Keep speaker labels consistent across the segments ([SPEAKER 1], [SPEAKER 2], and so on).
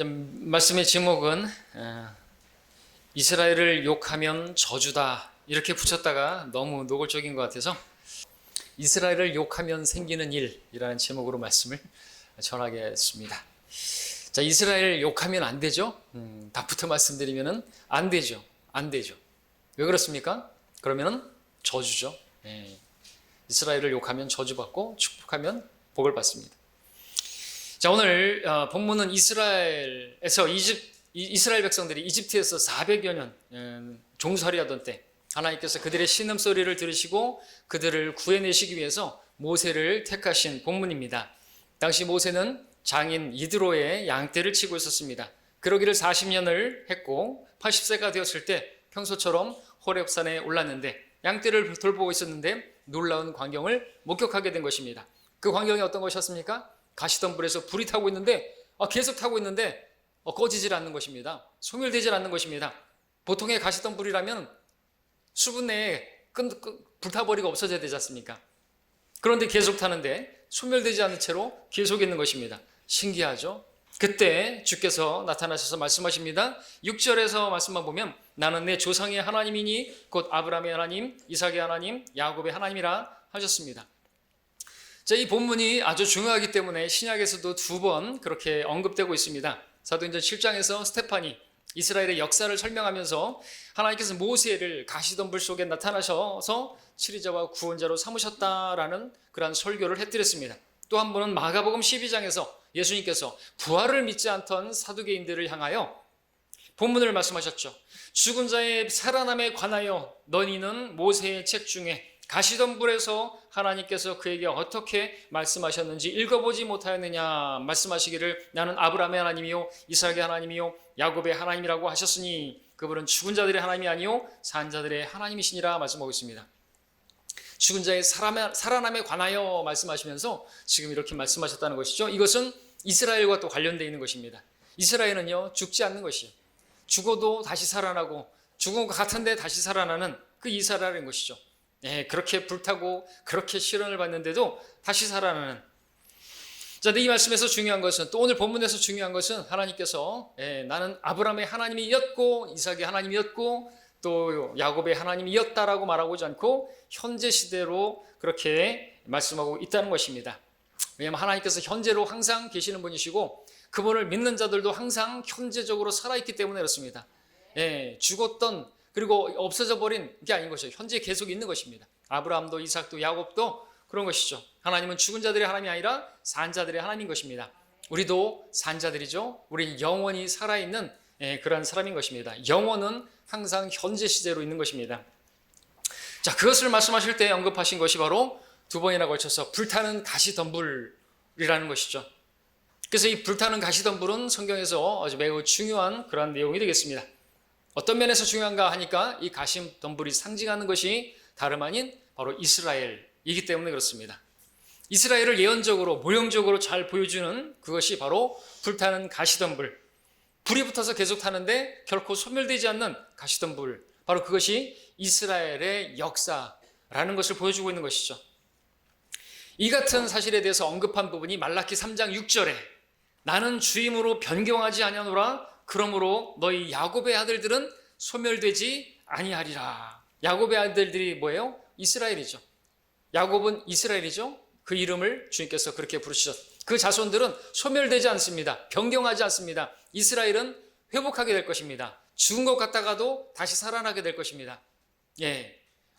[SPEAKER 1] 말씀의 제목은 이스라엘을 욕하면 저주다 이렇게 붙였다가 너무 노골적인 것 같아서 이스라엘을 욕하면 생기는 일이라는 제목으로 말씀을 전하겠습니다. 자, 이스라엘 욕하면 안 되죠? 답부터 말씀드리면은 안 되죠. 안 되죠. 왜 그렇습니까? 그러면은 저주죠. 이스라엘을 욕하면 저주받고 축복하면 복을 받습니다. 자, 오늘 본문은 이스라엘에서 이스라엘 백성들이 이집트에서 400여 년 종살이하던 때 하나님께서 그들의 신음소리를 들으시고 그들을 구해내시기 위해서 모세를 택하신 본문입니다. 당시 모세는 장인 이드로의 양떼를 치고 있었습니다. 그러기를 40년을 했고 80세가 되었을 때 평소처럼 호렙산에 올랐는데 양떼를 돌보고 있었는데 놀라운 광경을 목격하게 된 것입니다. 그 광경이 어떤 것이었습니까? 가시던 불에서 불이 타고 있는데 계속 타고 있는데 꺼지질 않는 것입니다. 소멸되질 않는 것입니다. 보통의 가시던 불이라면 수분 내에 불타버리고 없어져야 되지 않습니까? 그런데 계속 타는데 소멸되지 않는 채로 계속 있는 것입니다. 신기하죠? 그때 주께서 나타나셔서 말씀하십니다. 6절에서 말씀만 보면 나는 내 조상의 하나님이니 곧 아브라함의 하나님, 이삭의 하나님, 야곱의 하나님이라 하셨습니다. 자, 이 본문이 아주 중요하기 때문에 신약에서도 2번 그렇게 언급되고 있습니다. 사도행전 7장에서 스테판이 이스라엘의 역사를 설명하면서 하나님께서 모세를 가시덤불 속에 나타나셔서 치리자와 구원자로 삼으셨다라는 그러한 설교를 해드렸습니다. 또 한 번은 마가복음 12장에서 예수님께서 부활을 믿지 않던 사두개인들을 향하여 본문을 말씀하셨죠. 죽은 자의 살아남에 관하여 너희는 모세의 책 중에 가시덤불에서 하나님께서 그에게 어떻게 말씀하셨는지 읽어보지 못하였느냐 말씀하시기를 나는 아브라함의 하나님이요 이삭의 하나님이요 야곱의 하나님이라고 하셨으니 그분은 죽은 자들의 하나님이 아니요 산 자들의 하나님이시니라 말씀하고 있습니다. 죽은 자의 살아남에 관하여 말씀하시면서 지금 이렇게 말씀하셨다는 것이죠. 이것은 이스라엘과 또 관련되어 있는 것입니다. 이스라엘은요 죽지 않는 것이에요. 죽어도 다시 살아나고 죽은 것 같은데 다시 살아나는 그 이스라엘인 것이죠. 그렇게 불타고 그렇게 시련을 받는데도 다시 살아나는. 자, 이 말씀에서 중요한 것은 또 오늘 본문에서 중요한 것은 하나님께서 나는 아브라함의 하나님이었고 이삭의 하나님이었고 또 야곱의 하나님이었다라고 말하고지 않고 현재 시대로 그렇게 말씀하고 있다는 것입니다. 왜냐하면 하나님께서 현재로 항상 계시는 분이시고 그분을 믿는 자들도 항상 현재적으로 살아있기 때문에 그렇습니다. 죽었던 그리고 없어져 버린 게 아닌 것이죠. 현재 계속 있는 것입니다. 아브라함도 이삭도 야곱도 그런 것이죠. 하나님은 죽은 자들의 하나님이 아니라 산 자들의 하나님인 것입니다. 우리도 산 자들이죠. 우리는 영원히 살아있는 그런 사람인 것입니다. 영원은 항상 현재 시제로 있는 것입니다. 자, 그것을 말씀하실 때 언급하신 것이 바로 2번이나 걸쳐서 불타는 가시덤불이라는 것이죠. 그래서 이 불타는 가시덤불은 성경에서 아주 매우 중요한 그런 내용이 되겠습니다. 어떤 면에서 중요한가 하니까 이 가시덤불이 상징하는 것이 다름 아닌 바로 이스라엘이기 때문에 그렇습니다. 이스라엘을 예언적으로 모형적으로 잘 보여주는 그것이 바로 불타는 가시덤불. 불이 붙어서 계속 타는데 결코 소멸되지 않는 가시덤불. 바로 그것이 이스라엘의 역사라는 것을 보여주고 있는 것이죠. 이 같은 사실에 대해서 언급한 부분이 말라기 3장 6절에 나는 주임으로 변경하지 아니하노라 그러므로 너희 야곱의 아들들은 소멸되지 아니하리라. 야곱의 아들들이 뭐예요? 이스라엘이죠. 야곱은 이스라엘이죠. 그 이름을 주님께서 그렇게 부르시셨. 그 자손들은 소멸되지 않습니다. 변경하지 않습니다. 이스라엘은 회복하게 될 것입니다. 죽은 것 같다가도 다시 살아나게 될 것입니다.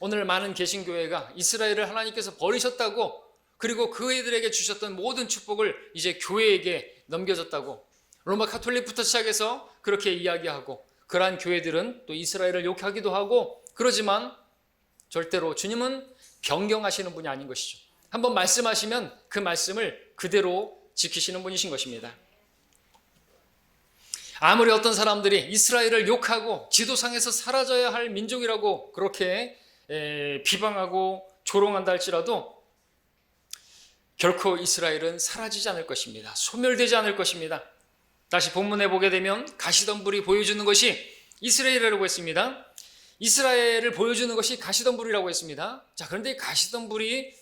[SPEAKER 1] 오늘 많은 개신교회가 이스라엘을 하나님께서 버리셨다고 그리고 그들에게 주셨던 모든 축복을 이제 교회에게 넘겨줬다고 로마 카톨릭부터 시작해서 그렇게 이야기하고 그러한 교회들은 또 이스라엘을 욕하기도 하고 그러지만 절대로 주님은 변경하시는 분이 아닌 것이죠. 한번 말씀하시면 그 말씀을 그대로 지키시는 분이신 것입니다. 아무리 어떤 사람들이 이스라엘을 욕하고 지도상에서 사라져야 할 민족이라고 그렇게 비방하고 조롱한다 할지라도 결코 이스라엘은 사라지지 않을 것입니다. 소멸되지 않을 것입니다. 다시 본문에 보게 되면 가시덤불이 보여주는 것이 이스라엘이라고 했습니다. 이스라엘을 보여주는 것이 가시덤불이라고 했습니다. 자, 그런데 가시덤불이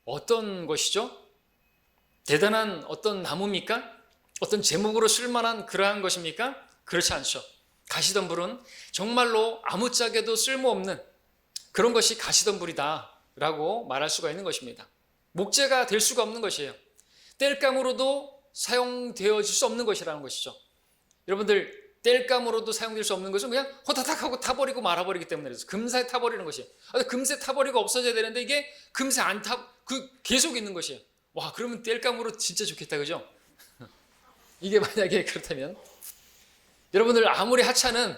[SPEAKER 1] 어떤 것이죠? 대단한 어떤 나무입니까? 어떤 제목으로 쓸만한 그러한 것입니까? 그렇지 않죠. 가시덤불은 정말로 아무짝에도 쓸모없는 그런 것이 가시덤불이다 라고 말할 수가 있는 것입니다. 목재가 될 수가 없는 것이에요. 땔감으로도 사용되어질 수 없는 것이라는 것이죠. 여러분들, 땔감으로도 사용될 수 없는 것은 그냥 호다닥 하고 타버리고 말아버리기 때문에 그래서 금세 타버리는 것이에요. 금세 타버리고 없어져야 되는데 이게 금세 안 계속 있는 것이에요. 와, 그러면 땔감으로 진짜 좋겠다, 그죠? 이게 만약에 그렇다면 여러분들, 아무리 하찮은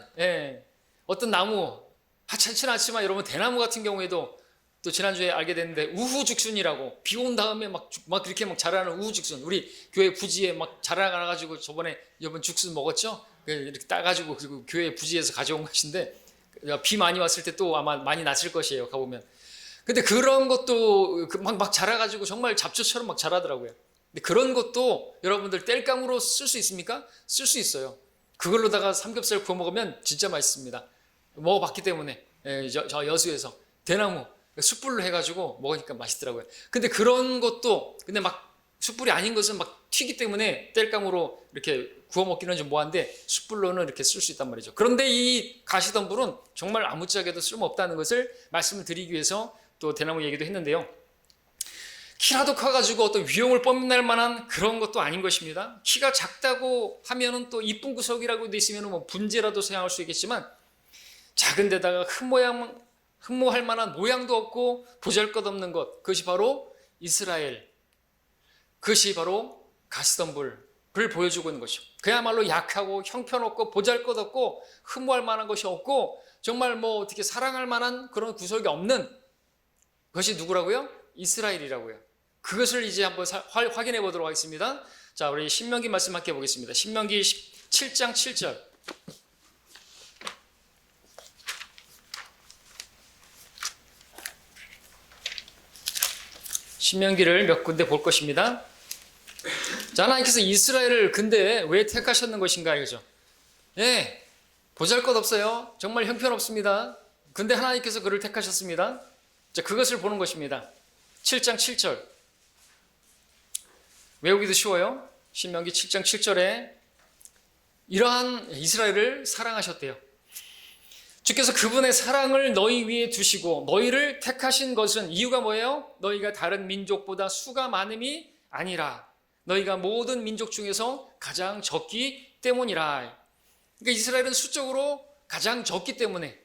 [SPEAKER 1] 어떤 나무, 하찮지는 않지만 여러분, 대나무 같은 경우에도 또 지난주에 알게 됐는데 우후죽순이라고, 비 온 다음에 막 이렇게 막 자라는 우후죽순, 우리 교회 부지에 막 자라나가지고 저번에 여러분 죽순 먹었죠? 이렇게 따가지고 그리고 교회 부지에서 가져온 것인데 비 많이 왔을 때 또 아마 많이 났을 것이에요, 가보면. 근데 그런 것도 막 자라가지고 정말 잡초처럼 막 자라더라고요. 근데 그런 것도 여러분들 땔감으로 쓸 수 있습니까? 쓸 수 있어요. 그걸로다가 삼겹살 구워 먹으면 진짜 맛있습니다. 먹어봤기 때문에. 저 여수에서 대나무 숯불로 해가지고 먹으니까 맛있더라고요. 근데 그런 것도 근데 막 숯불이 아닌 것은 막 튀기 때문에 땔감으로 이렇게 구워 먹기는 좀 뭐한데 숯불로는 이렇게 쓸 수 있단 말이죠. 그런데 이 가시덤불은 정말 아무짝에도 쓸모없다는 것을 말씀을 드리기 위해서 또 대나무 얘기도 했는데요. 키라도 커가지고 어떤 위용을 뽐낼 만한 그런 것도 아닌 것입니다. 키가 작다고 하면은 또 이쁜 구석이라고 돼 있으면 뭐 분재라도 사용할 수 있겠지만, 작은 데다가 흠모할 만한 모양도 없고 보잘것없는 것, 그것이 바로 이스라엘, 그것이 바로 가시덤불을 보여주고 있는 것이죠. 그야말로 약하고 형편없고 보잘것없고 흠모할 만한 것이 없고 정말 뭐 어떻게 사랑할 만한 그런 구석이 없는 것이 누구라고요? 이스라엘이라고요. 그것을 이제 한번 확인해 보도록 하겠습니다. 자, 우리 신명기 말씀 함께 보겠습니다. 신명기 7장 7절. 신명기를 몇 군데 볼 것입니다. 자, 하나님께서 이스라엘을 근데 왜 택하셨는 것인가 이거죠. 보잘것없어요. 정말 형편없습니다. 근데 하나님께서 그를 택하셨습니다. 자, 그것을 보는 것입니다. 7장 7절. 외우기도 쉬워요. 신명기 7장 7절에 이러한 이스라엘을 사랑하셨대요. 주께서 그분의 사랑을 너희 위에 두시고 너희를 택하신 것은 이유가 뭐예요? 너희가 다른 민족보다 수가 많음이 아니라 너희가 모든 민족 중에서 가장 적기 때문이라. 그러니까 이스라엘은 수적으로 가장 적기 때문에,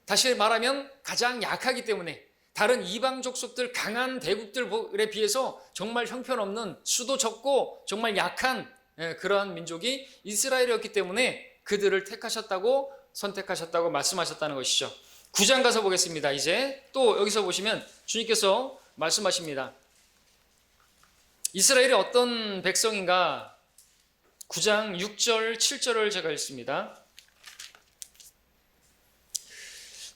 [SPEAKER 1] 다시 말하면 가장 약하기 때문에, 다른 이방 족속들, 강한 대국들에 비해서 정말 형편없는, 수도 적고 정말 약한 그러한 민족이 이스라엘이었기 때문에 그들을 택하셨다고, 선택하셨다고 말씀하셨다는 것이죠. 9장 가서 보겠습니다. 이제 또 여기서 보시면 주님께서 말씀하십니다. 이스라엘이 어떤 백성인가? 9장 6절 7절을 제가 읽습니다.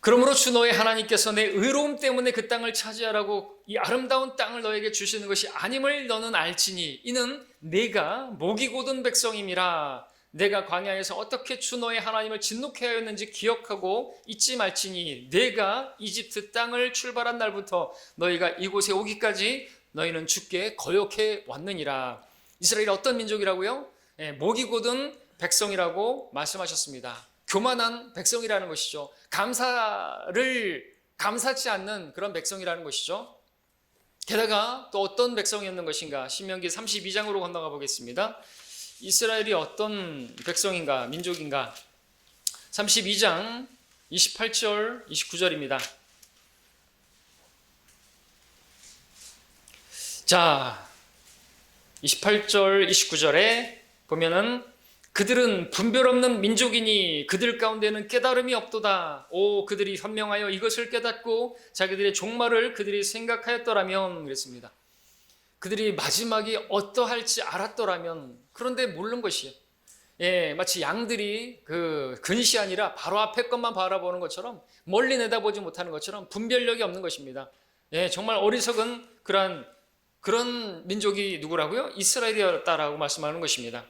[SPEAKER 1] 그러므로 주 너의 하나님께서 내 의로움 때문에 그 땅을 차지하라고 이 아름다운 땅을 너에게 주시는 것이 아님을 너는 알지니 이는 내가 목이 곧은 백성임이라. 내가 광야에서 어떻게 주 너의 하나님을 진노케 하였는지 기억하고 잊지 말지니 내가 이집트 땅을 출발한 날부터 너희가 이곳에 오기까지 너희는 주께 거역해 왔느니라. 이스라엘이 어떤 민족이라고요? 목이 곧은 백성이라고 말씀하셨습니다. 교만한 백성이라는 것이죠. 감사치 않는 그런 백성이라는 것이죠. 게다가 또 어떤 백성이었는 것인가? 신명기 32장으로 건너가 보겠습니다. 이스라엘이 어떤 백성인가, 민족인가? 32장 28절, 29절입니다. 자, 28절, 29절에 보면은 그들은 분별 없는 민족이니 그들 가운데는 깨달음이 없도다. 오, 그들이 현명하여 이것을 깨닫고 자기들의 종말을 그들이 생각하였더라면 그랬습니다. 그들이 마지막이 어떠할지 알았더라면. 그런데 모르는 것이에요. 마치 양들이 그 근시 아니라 바로 앞에 것만 바라보는 것처럼, 멀리 내다보지 못하는 것처럼 분별력이 없는 것입니다. 정말 어리석은 그런 민족이 누구라고요? 이스라엘이었다라고 말씀하는 것입니다.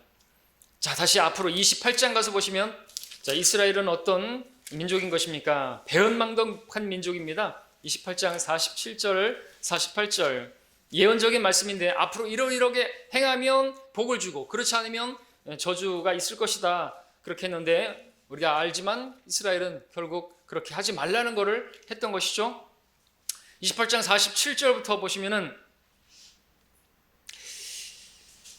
[SPEAKER 1] 자, 다시 앞으로 28장 가서 보시면, 자, 이스라엘은 어떤 민족인 것입니까? 배은망덕한 민족입니다. 28장 47절, 48절. 예언적인 말씀인데 앞으로 이러이러게 행하면 복을 주고 그렇지 않으면 저주가 있을 것이다. 그렇게 했는데 우리가 알지만 이스라엘은 결국 그렇게 하지 말라는 것을 했던 것이죠. 28장 47절부터 보시면은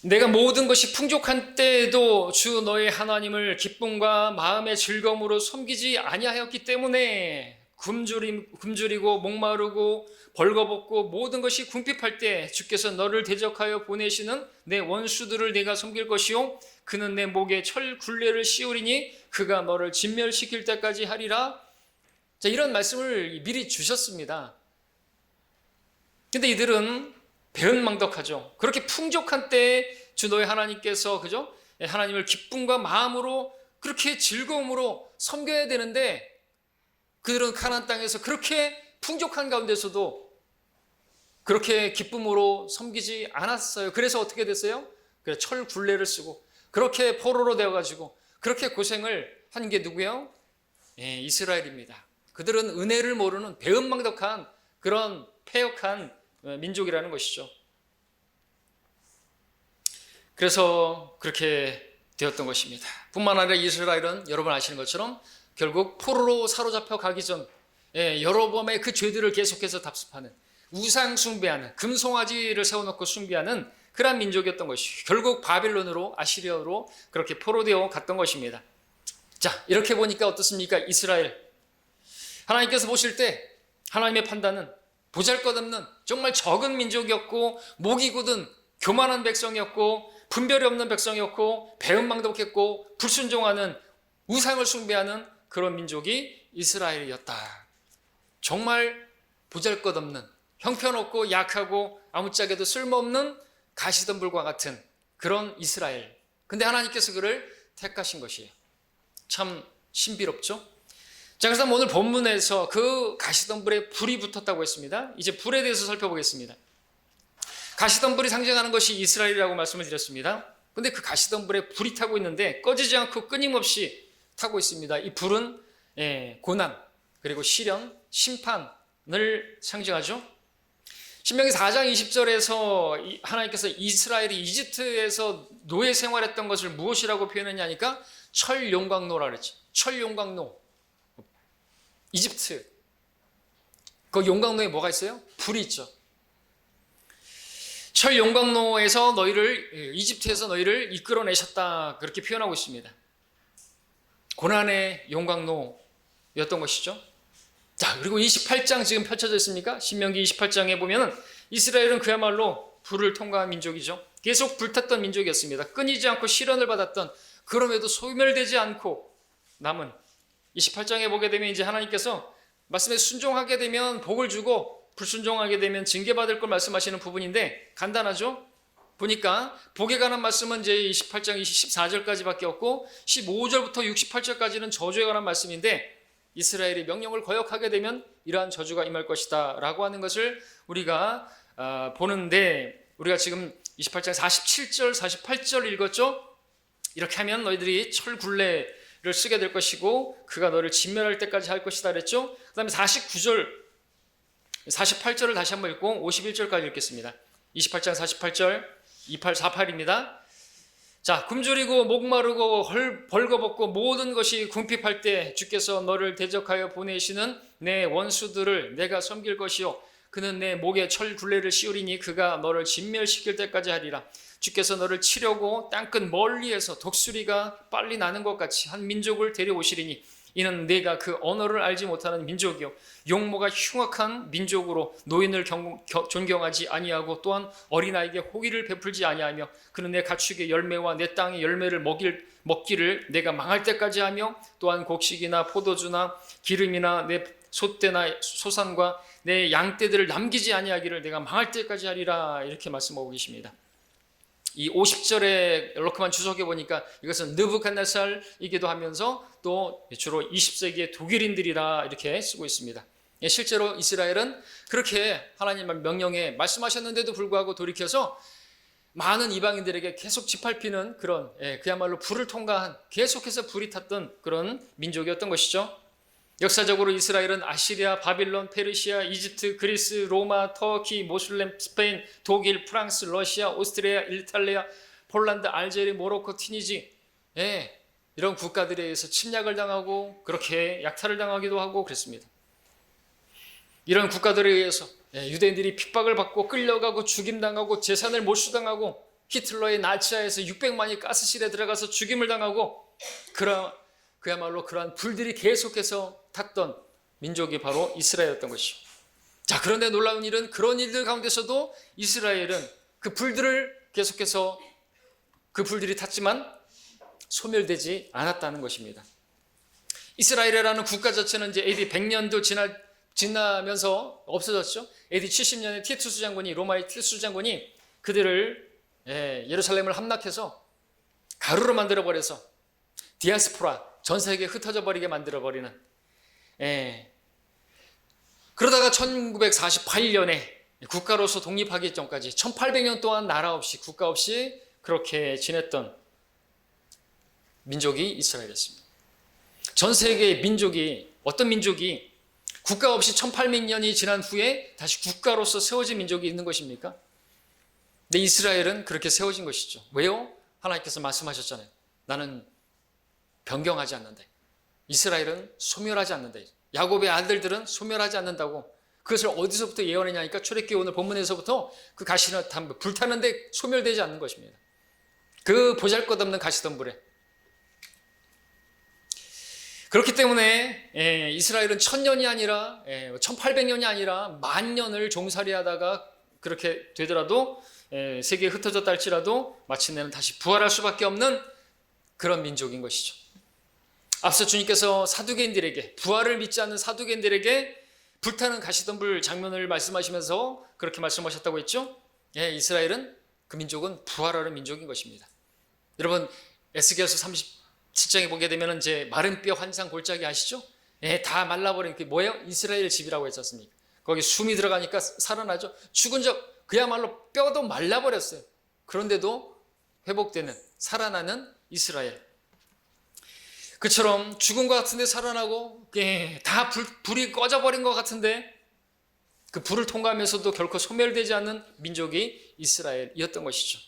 [SPEAKER 1] 내가 모든 것이 풍족한 때에도 주 너의 하나님을 기쁨과 마음의 즐거움으로 섬기지 아니하였기 때문에 굶주리고 목마르고 벌거벗고 모든 것이 궁핍할 때 주께서 너를 대적하여 보내시는 내 원수들을 내가 섬길 것이요 그는 내 목에 철 굴레를 씌우리니 그가 너를 진멸시킬 때까지 하리라. 자, 이런 말씀을 미리 주셨습니다. 근데 이들은 배은망덕하죠. 그렇게 풍족한 때에 주 너의 하나님께서 그죠? 하나님을 기쁨과 마음으로 그렇게 즐거움으로 섬겨야 되는데 그들은 가나안 땅에서 그렇게 풍족한 가운데서도 그렇게 기쁨으로 섬기지 않았어요. 그래서 어떻게 됐어요? 그래서 철 굴레를 쓰고 그렇게 포로로 되어가지고 그렇게 고생을 한 게 누구예요? 이스라엘입니다. 그들은 은혜를 모르는 배은망덕한 그런 패역한 민족이라는 것이죠. 그래서 그렇게 되었던 것입니다. 뿐만 아니라 이스라엘은 여러분 아시는 것처럼 결국 포로로 사로잡혀 가기 전 여러 번의 그 죄들을 계속해서 답습하는 우상 숭배하는 금송아지를 세워놓고 숭배하는 그런 민족이었던 것이죠. 결국 바빌론으로 아시리아로 그렇게 포로되어 갔던 것입니다. 자, 이렇게 보니까 어떻습니까? 이스라엘 하나님께서 보실 때 하나님의 판단은 보잘것없는 정말 적은 민족이었고 목이 굳은 교만한 백성이었고 분별이 없는 백성이었고 배은망덕했고 불순종하는 우상을 숭배하는 그런 민족이 이스라엘이었다. 정말 보잘것없는 형편없고 약하고 아무짝에도 쓸모없는 가시덤불과 같은 그런 이스라엘. 근데 하나님께서 그를 택하신 것이에요. 참 신비롭죠? 자, 그래서 오늘 본문에서 그 가시덤불에 불이 붙었다고 했습니다. 이제 불에 대해서 살펴보겠습니다. 가시덤불이 상징하는 것이 이스라엘이라고 말씀을 드렸습니다. 근데 그 가시덤불에 불이 타고 있는데 꺼지지 않고 끊임없이 타고 있습니다. 이 불은 고난, 그리고 시련, 심판을 상징하죠. 신명기 4장 20절에서 하나님께서 이스라엘이 이집트에서 노예 생활했던 것을 무엇이라고 표현했냐니까 철용광로라 그랬죠. 철용광로. 이집트. 그 용광로에 뭐가 있어요? 불이 있죠. 철용광로에서 이집트에서 너희를 이끌어내셨다. 그렇게 표현하고 있습니다. 고난의 용광로였던 것이죠. 자, 그리고 28장 지금 펼쳐져 있습니까? 신명기 28장에 보면은 이스라엘은 그야말로 불을 통과한 민족이죠. 계속 불탔던 민족이었습니다. 끊이지 않고 시련을 받았던, 그럼에도 소멸되지 않고 남은 28장에 보게 되면 이제 하나님께서 말씀에 순종하게 되면 복을 주고 불순종하게 되면 징계받을 걸 말씀하시는 부분인데 간단하죠? 보니까 복에 관한 말씀은 이제 28장 24절까지밖에 없고 15절부터 68절까지는 저주에 관한 말씀인데 이스라엘이 명령을 거역하게 되면 이러한 저주가 임할 것이다 라고 하는 것을 우리가 보는데 우리가 지금 28장 47절 48절 읽었죠? 이렇게 하면 너희들이 철굴레를 쓰게 될 것이고 그가 너를 진멸할 때까지 할 것이다 그랬죠? 그 다음에 49절 48절을 다시 한번 읽고 51절까지 읽겠습니다. 28장 48절 2848입니다. 자, 굶주리고 목마르고 벌거벗고 모든 것이 궁핍할 때 주께서 너를 대적하여 보내시는 내 원수들을 내가 섬길 것이요 그는 내 목에 철 굴레를 씌우리니 그가 너를 진멸시킬 때까지 하리라. 주께서 너를 치려고 땅끝 멀리에서 독수리가 빨리 나는 것 같이 한 민족을 데려오시리니 이는 내가 그 언어를 알지 못하는 민족이요 용모가 흉악한 민족으로 노인을 존경하지 아니하고 또한 어린아이에게 호의를 베풀지 아니하며 그는 내 가축의 열매와 내 땅의 열매를 먹기를 내가 망할 때까지 하며 또한 곡식이나 포도주나 기름이나 내 소떼나 소산과 내 양떼들을 남기지 아니하기를 내가 망할 때까지 하리라. 이렇게 말씀하고 계십니다. 이 50절에 이렇게만 주석해 보니까 이것은 느부갓네살이기도 하면서 또 주로 20세기의 독일인들이라 이렇게 쓰고 있습니다. 실제로 이스라엘은 그렇게 하나님의 명령에 말씀하셨는데도 불구하고 돌이켜서 많은 이방인들에게 계속 짓밟히는 그런 그야말로 불을 통과한 계속해서 불이 탔던 그런 민족이었던 것이죠. 역사적으로 이스라엘은 아시리아, 바빌론, 페르시아, 이집트, 그리스, 로마, 터키, 모슬렘, 스페인, 독일, 프랑스, 러시아, 오스트리아, 이탈리아, 폴란드, 알제리, 모로코, 튀니지, 이런 국가들에 의해서 침략을 당하고 그렇게 약탈을 당하기도 하고 그랬습니다. 이런 국가들에 의해서 유대인들이 핍박을 받고 끌려가고 죽임당하고 재산을 몰수당하고 히틀러의 나치하에서 600만이 가스실에 들어가서 죽임을 당하고 그야말로 그러한 불들이 계속해서 탔던 민족이 바로 이스라엘이었던 것이죠. 자, 그런데 놀라운 일은 그런 일들 가운데서도 이스라엘은 그 불들을 계속해서 그 불들이 탔지만 소멸되지 않았다는 것입니다. 이스라엘이라는 국가 자체는 이제 AD 100년도 지나면서 없어졌죠. AD 70년에 티투스 장군이, 로마의 티투스 장군이 그들을 예루살렘을 함락해서 가루로 만들어버려서 디아스포라, 전 세계에 흩어져 버리게 만들어버리는, 그러다가 1948년에 국가로서 독립하기 전까지 1800년 동안 나라 없이 국가 없이 그렇게 지냈던 민족이 이스라엘이었습니다. 전 세계의 민족이, 어떤 민족이 국가 없이 1800년이 지난 후에 다시 국가로서 세워진 민족이 있는 것입니까? 근데 이스라엘은 그렇게 세워진 것이죠. 왜요? 하나님께서 말씀하셨잖아요. 나는 변경하지 않는다. 이스라엘은 소멸하지 않는다. 야곱의 아들들은 소멸하지 않는다고. 그것을 어디서부터 예언했냐니까 출애굽기 오늘 본문에서부터 그 가시는 불타는데 소멸되지 않는 것입니다. 그 보잘것없는 가시덤불에. 그렇기 때문에 이스라엘은 1000년이 아니라 1800년이 아니라 만년을 종살이하다가 그렇게 되더라도 세계에 흩어졌다 할지라도 마침내는 다시 부활할 수밖에 없는 그런 민족인 것이죠. 앞서 주님께서 사두개인들에게, 부활을 믿지 않는 사두개인들에게 불타는 가시덤불 장면을 말씀하시면서 그렇게 말씀하셨다고 했죠. 이스라엘은, 그 민족은 부활하는 민족인 것입니다. 여러분, 에스겔서 37장에 보게 되면 이제 마른 뼈 환상 골짜기 아시죠? 다 말라버린 그 뭐예요? 이스라엘 집이라고 했지 않습니까? 거기 숨이 들어가니까 살아나죠. 죽은 적 그야말로 뼈도 말라버렸어요. 그런데도 회복되는, 살아나는 이스라엘. 그처럼 죽은 것 같은데 살아나고 다 불이 꺼져버린 것 같은데 그 불을 통과하면서도 결코 소멸되지 않는 민족이 이스라엘이었던 것이죠.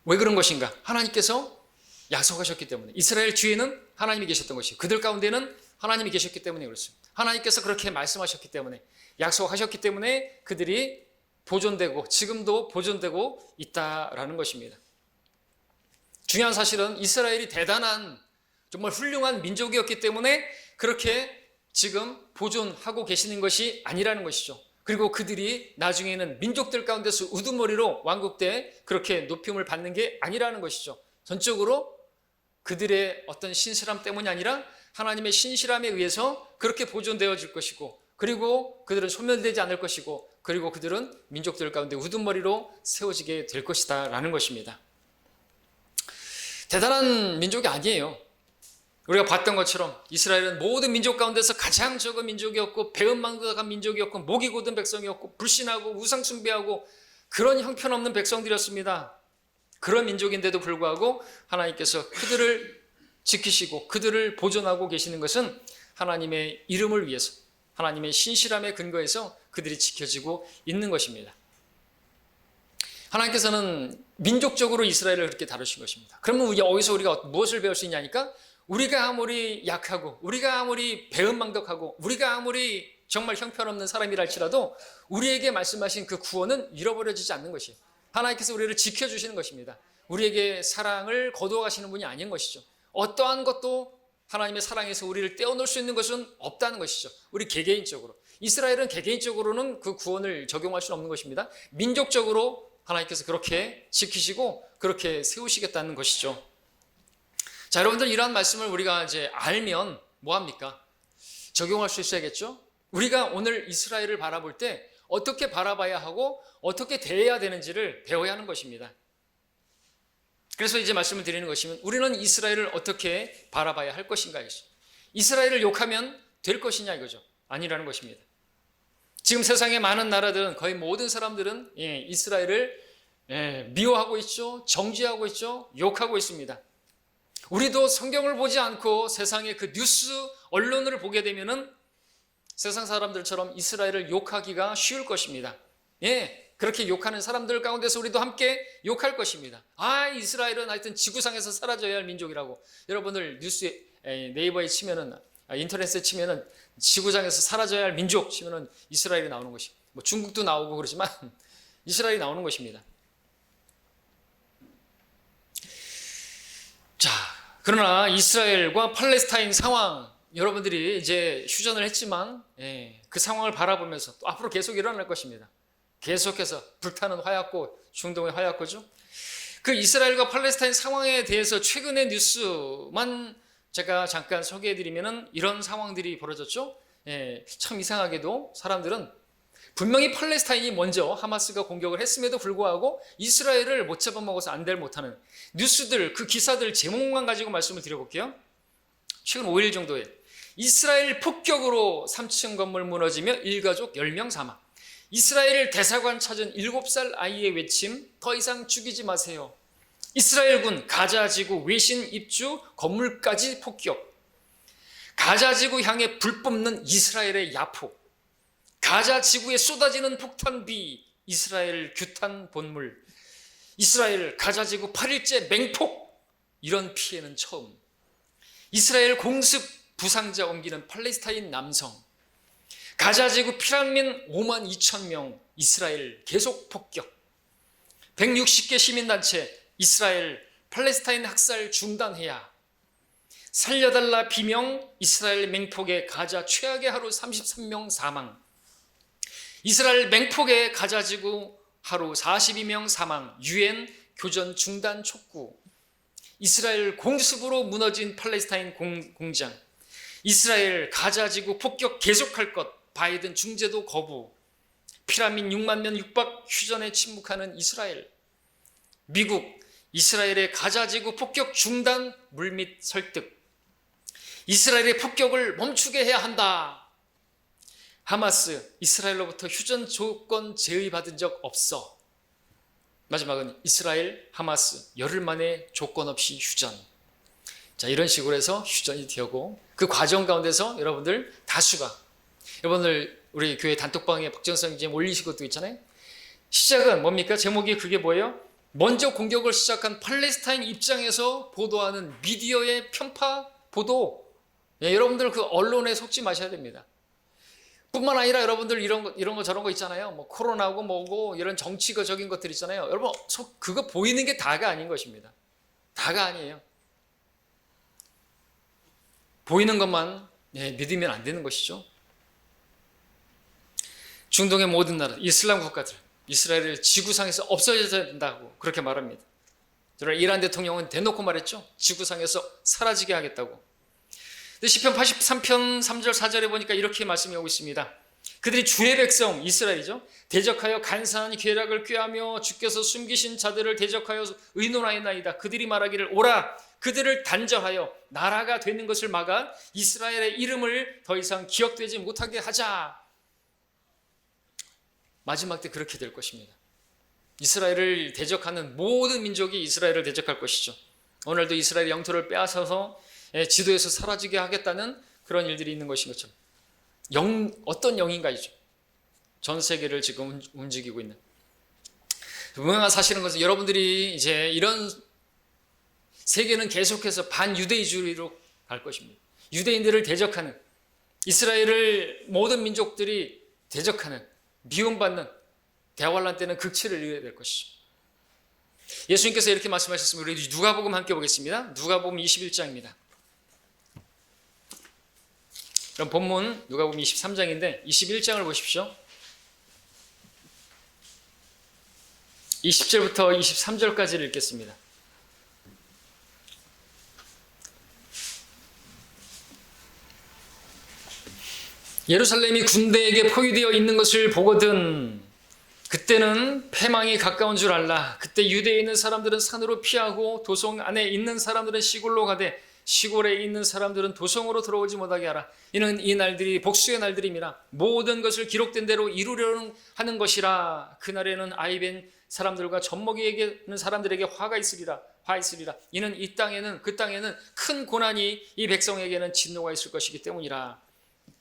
[SPEAKER 1] 왜 그런 것인가? 하나님께서 약속하셨기 때문에. 이스라엘 뒤에는 하나님이 계셨던 것이고 그들 가운데는 하나님이 계셨기 때문에 그렇습니다. 하나님께서 그렇게 말씀하셨기 때문에, 약속하셨기 때문에 그들이 보존되고 지금도 보존되고 있다라는 것입니다. 중요한 사실은 이스라엘이 대단한 정말 훌륭한 민족이었기 때문에 그렇게 지금 보존하고 계시는 것이 아니라는 것이죠. 그리고 그들이 나중에는 민족들 가운데서 우두머리로 왕국 때 그렇게 높임을 받는 게 아니라는 것이죠. 전적으로 그들의 어떤 신실함 때문이 아니라 하나님의 신실함에 의해서 그렇게 보존되어질 것이고, 그리고 그들은 소멸되지 않을 것이고, 그리고 그들은 민족들 가운데 우두머리로 세워지게 될 것이다 라는 것입니다. 대단한 민족이 아니에요. 우리가 봤던 것처럼 이스라엘은 모든 민족 가운데서 가장 적은 민족이었고, 배은망덕한 민족이었고, 목이 곧은 백성이었고, 불신하고 우상 숭배하고 그런 형편없는 백성들이었습니다. 그런 민족인데도 불구하고 하나님께서 그들을 지키시고 그들을 보존하고 계시는 것은 하나님의 이름을 위해서, 하나님의 신실함에 근거해서 그들이 지켜지고 있는 것입니다. 하나님께서는 민족적으로 이스라엘을 그렇게 다루신 것입니다. 그러면 여기서 우리가 무엇을 배울 수 있냐니까, 우리가 아무리 약하고, 우리가 아무리 배은망덕하고, 우리가 아무리 정말 형편없는 사람이라 할지라도 우리에게 말씀하신 그 구원은 잃어버려지지 않는 것이에요. 하나님께서 우리를 지켜주시는 것입니다. 우리에게 사랑을 거두어 가시는 분이 아닌 것이죠. 어떠한 것도 하나님의 사랑에서 우리를 떼어놓을 수 있는 것은 없다는 것이죠. 우리 개개인적으로. 이스라엘은 개개인적으로는 그 구원을 적용할 수는 없는 것입니다. 민족적으로 하나님께서 그렇게 지키시고 그렇게 세우시겠다는 것이죠. 자, 여러분들, 이러한 말씀을 우리가 이제 알면 뭐합니까? 적용할 수 있어야겠죠? 우리가 오늘 이스라엘을 바라볼 때 어떻게 바라봐야 하고 어떻게 대해야 되는지를 배워야 하는 것입니다. 그래서 이제 말씀을 드리는 것이면, 우리는 이스라엘을 어떻게 바라봐야 할 것인가 이죠. 이스라엘을 욕하면 될 것이냐 이거죠. 아니라는 것입니다. 지금 세상의 많은 나라들은, 거의 모든 사람들은 이스라엘을 미워하고 있죠. 정죄하고 있죠. 욕하고 있습니다. 우리도 성경을 보지 않고 세상의 그 뉴스 언론을 보게 되면은 세상 사람들처럼 이스라엘을 욕하기가 쉬울 것입니다. 예, 그렇게 욕하는 사람들 가운데서 우리도 함께 욕할 것입니다. 이스라엘은 하여튼 지구상에서 사라져야 할 민족이라고. 여러분들 뉴스에 네이버에 치면은 인터넷에 치면은 지구상에서 사라져야 할 민족 치면은 이스라엘이 나오는 것이. 뭐 중국도 나오고 그러지만 이스라엘이 나오는 것입니다. 자, 그러나 이스라엘과 팔레스타인 상황, 여러분들이 이제 휴전을 했지만 그 상황을 바라보면서 또 앞으로 계속 일어날 것입니다. 계속해서 불타는 화약고, 중동의 화약고죠. 그 이스라엘과 팔레스타인 상황에 대해서 최근의 뉴스만 제가 잠깐 소개해드리면은 이런 상황들이 벌어졌죠. 참 이상하게도 사람들은 분명히 팔레스타인이 먼저 하마스가 공격을 했음에도 불구하고 이스라엘을 못 잡아먹어서 안될 못하는 뉴스들, 그 기사들 제목만 가지고 말씀을 드려볼게요. 최근 5일 정도에 이스라엘 폭격으로 3층 건물 무너지며 일가족 10명 사망. 이스라엘 대사관 찾은 7살 아이의 외침, 더 이상 죽이지 마세요. 이스라엘군 가자지구 외신 입주 건물까지 폭격. 가자지구 향해 불 뿜는 이스라엘의 야포. 가자지구에 쏟아지는 폭탄비, 이스라엘 규탄 본물. 이스라엘 가자지구 8일째 맹폭. 이런 피해는 처음. 이스라엘 공습 부상자 옮기는 팔레스타인 남성. 가자지구 피난민 5만 2천 명, 이스라엘 계속 폭격. 160개 시민단체, 이스라엘 팔레스타인 학살 중단해야. 살려달라 비명, 이스라엘 맹폭의 가자 최악의 하루 33명 사망. 이스라엘 맹폭의 가자지구 하루 42명 사망. UN 교전 중단 촉구. 이스라엘 공습으로 무너진 팔레스타인 공장. 이스라엘 가자지구 폭격 계속할 것. 바이든 중재도 거부. 피라민 6만 명 육박 휴전에 침묵하는 이스라엘. 미국 이스라엘의 가자지구 폭격 중단 물밑 설득. 이스라엘의 폭격을 멈추게 해야 한다. 하마스 이스라엘로부터 휴전 조건 제의받은 적 없어. 마지막은 이스라엘 하마스 열흘 만에 조건 없이 휴전. 자, 이런 식으로 해서 휴전이 되고 그 과정 가운데서 여러분들 다수가, 여러분들 우리 교회 단톡방에 박정선 선생님 올리신 것도 있잖아요. 시작은 뭡니까? 제목이 그게 뭐예요? 먼저 공격을 시작한 팔레스타인 입장에서 보도하는 미디어의 편파 보도. 여러분들 그 언론에 속지 마셔야 됩니다. 뿐만 아니라 여러분들 이런 거 저런 거 있잖아요. 뭐 코로나고 뭐고 이런 정치적인 것들 있잖아요. 여러분 그거 보이는 게 다가 아닌 것입니다. 다가 아니에요. 보이는 것만 믿으면 안 되는 것이죠. 중동의 모든 나라, 이슬람 국가들, 이스라엘을 지구상에서 없어져야 된다고 그렇게 말합니다. 그러나 이란 대통령은 대놓고 말했죠. 지구상에서 사라지게 하겠다고. 시편 83편 3절 4절에 보니까 이렇게 말씀하고 있습니다. 그들이 주의 백성 이스라엘이죠. 대적하여 간사한 괴락을 꾀하며 주께서 숨기신 자들을 대적하여 의논하였나이다. 그들이 말하기를 오라. 그들을 단절하여 나라가 되는 것을 막아 이스라엘의 이름을 더 이상 기억되지 못하게 하자. 마지막 때 그렇게 될 것입니다. 이스라엘을 대적하는 모든 민족이 이스라엘을 대적할 것이죠. 오늘도 이스라엘 영토를 빼앗아서 지도에서 사라지게 하겠다는 그런 일들이 있는 것인 것처럼 어떤 영인가이죠. 전 세계를 지금 움직이고 있는. 분명한 사실은 것은 여러분들이 이제 이런 세계는 계속해서 반유대주의로 갈 것입니다. 유대인들을 대적하는, 이스라엘을 모든 민족들이 대적하는, 미움받는 대환란 때는 극치를 이루어야 될 것이죠. 예수님께서 이렇게 말씀하셨습니다. 우리 누가복음 함께 보겠습니다. 누가복음 21장입니다. 그럼 본문 누가복음 23장인데 21장을 보십시오. 20절부터 23절까지를 읽겠습니다. 예루살렘이 군대에게 포위되어 있는 것을 보거든 그때는 패망이 가까운 줄 알라. 그때 유대에 있는 사람들은 산으로 피하고 도성 안에 있는 사람들은 시골로 가되 시골에 있는 사람들은 도성으로 들어오지 못하게 하라. 이는 이 날들이 복수의 날들임이라. 모든 것을 기록된 대로 이루려는 하는 것이라. 그날에는 아이벤 사람들과 젖먹이는 사람들에게 화가 있으리라. 화 있으리라. 이는 이 땅에는 그 땅에는 큰 고난이 이 백성에게는 진노가 있을 것이기 때문이라.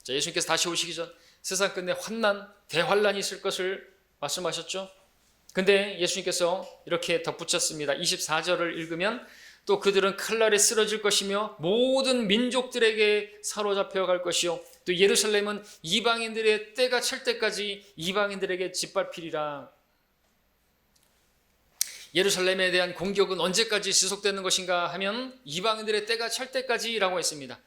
[SPEAKER 1] 자, 예수님께서 다시 오시기 전 세상 끝내 환난, 대환란이 있을 것을 말씀하셨죠. 근데 예수님께서 이렇게 덧붙였습니다. 24절을 읽으면 또 그들은 칼날에 쓰러질 것이며 모든 민족들에게 사로잡혀 갈 것이요 또 예루살렘은 이방인들의 때가 찰 때까지 이방인들에게 짓밟히리라. 예루살렘에 대한 공격은 언제까지 지속되는 것인가 하면 이방인들의 때가 찰 때까지라고 했습니다.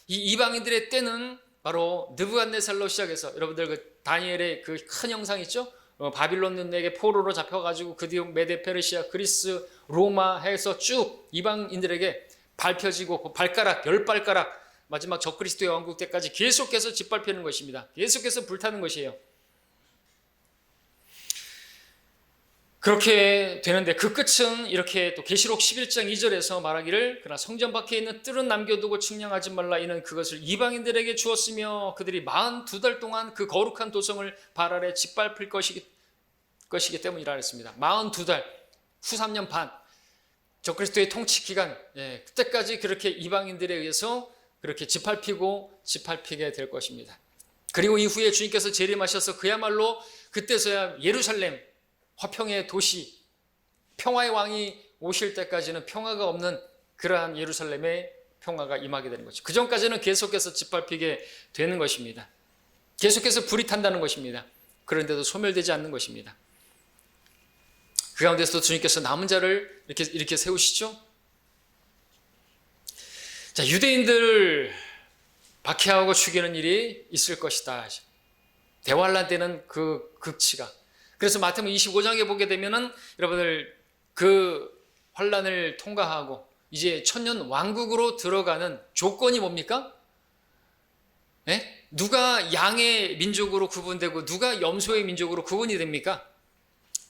[SPEAKER 1] 이 이방인들의 때는 바로 느부갓네살로 시작해서 여러분들 그 다니엘의 그 큰 영상 있죠? 바빌론에게 포로로 잡혀가지고 그 뒤에 메데 페르시아 그리스 로마 해서 쭉 이방인들에게 밟혀지고 발가락 10발가락 마지막 적그리스도의 왕국 때까지 계속해서 짓밟히는 것입니다. 계속해서 불타는 것이에요. 그렇게 되는데 그 끝은 이렇게 또 계시록 11장 2절에서 말하기를 그러나 성전 밖에 있는 뜰은 남겨두고 측량하지 말라. 이는 그것을 이방인들에게 주었으며 그들이 42달 동안 그 거룩한 도성을 발 아래 짓밟힐 것이기 때문이라 했습니다. 42달 후 3년 반 적그리스도의 통치 기간 그때까지 그렇게 이방인들에 의해서 그렇게 짓밟히게 될 것입니다. 그리고 이후에 주님께서 재림하셔서 그야말로 그때서야 예루살렘 화평의 도시, 평화의 왕이 오실 때까지는 평화가 없는 그러한 예루살렘의 평화가 임하게 되는 거죠. 그 전까지는 계속해서 짓밟히게 되는 것입니다. 계속해서 불이 탄다는 것입니다. 그런데도 소멸되지 않는 것입니다. 그 가운데서도 주님께서 남은 자를 이렇게 세우시죠. 자, 유대인들 박해하고 죽이는 일이 있을 것이다. 대환란 때는 그 극치가. 그래서 마태복음 25장에 보게 되면은 여러분들 그 환란을 통과하고 이제 천년 왕국으로 들어가는 조건이 뭡니까? 네? 누가 양의 민족으로 구분되고 누가 염소의 민족으로 구분이 됩니까?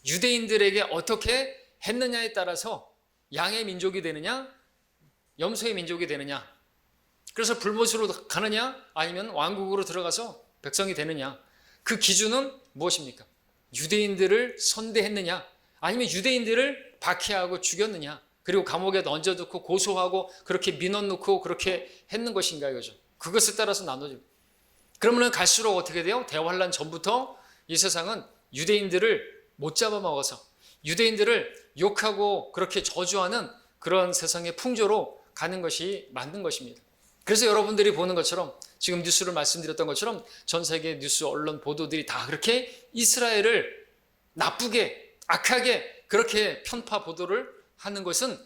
[SPEAKER 1] 유대인들에게 어떻게 했느냐에 따라서 양의 민족이 되느냐, 염소의 민족이 되느냐. 그래서 불못으로 가느냐, 아니면 왕국으로 들어가서 백성이 되느냐. 그 기준은 무엇입니까? 유대인들을 선대했느냐, 아니면 유대인들을 박해하고 죽였느냐, 그리고 감옥에 던져두고 고소하고 그렇게 민원 넣고 그렇게 했는 것인가 이거죠. 그것에 따라서 나눠져. 그러면 갈수록 어떻게 돼요? 대환란 전부터 이 세상은 유대인들을 못 잡아먹어서 유대인들을 욕하고 그렇게 저주하는 그런 세상의 풍조로 가는 것이 맞는 것입니다. 그래서 여러분들이 보는 것처럼 지금 뉴스를 말씀드렸던 것처럼 전 세계 뉴스 언론 보도들이 다 그렇게 이스라엘을 나쁘게 악하게 그렇게 편파 보도를 하는 것은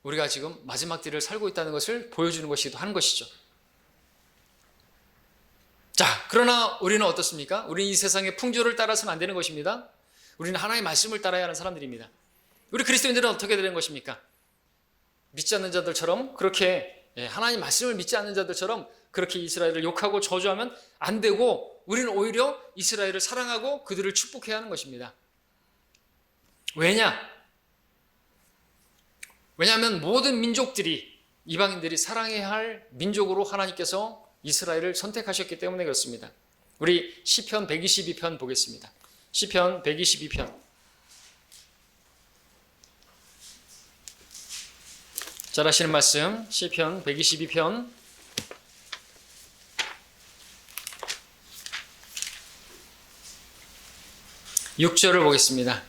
[SPEAKER 1] 우리가 지금 마지막 때를 살고 있다는 것을 보여주는 것이기도 하는 것이죠. 자, 그러나 우리는 어떻습니까? 우리는 이 세상의 풍조를 따라서는 안 되는 것입니다. 우리는 하나님의 말씀을 따라야 하는 사람들입니다. 우리 그리스도인들은 어떻게 되는 것입니까? 믿지 않는 자들처럼 그렇게 하나님 말씀을 믿지 않는 자들처럼 그렇게 이스라엘을 욕하고 저주하면 안 되고 우리는 오히려 이스라엘을 사랑하고 그들을 축복해야 하는 것입니다. 왜냐하면 모든 민족들이 이방인들이 사랑해야 할 민족으로 하나님께서 이스라엘을 선택하셨기 때문에 그렇습니다. 우리 시편 122편 보겠습니다. 시편 122편. 잘 아시는 말씀 시편 122편 6절을 보겠습니다.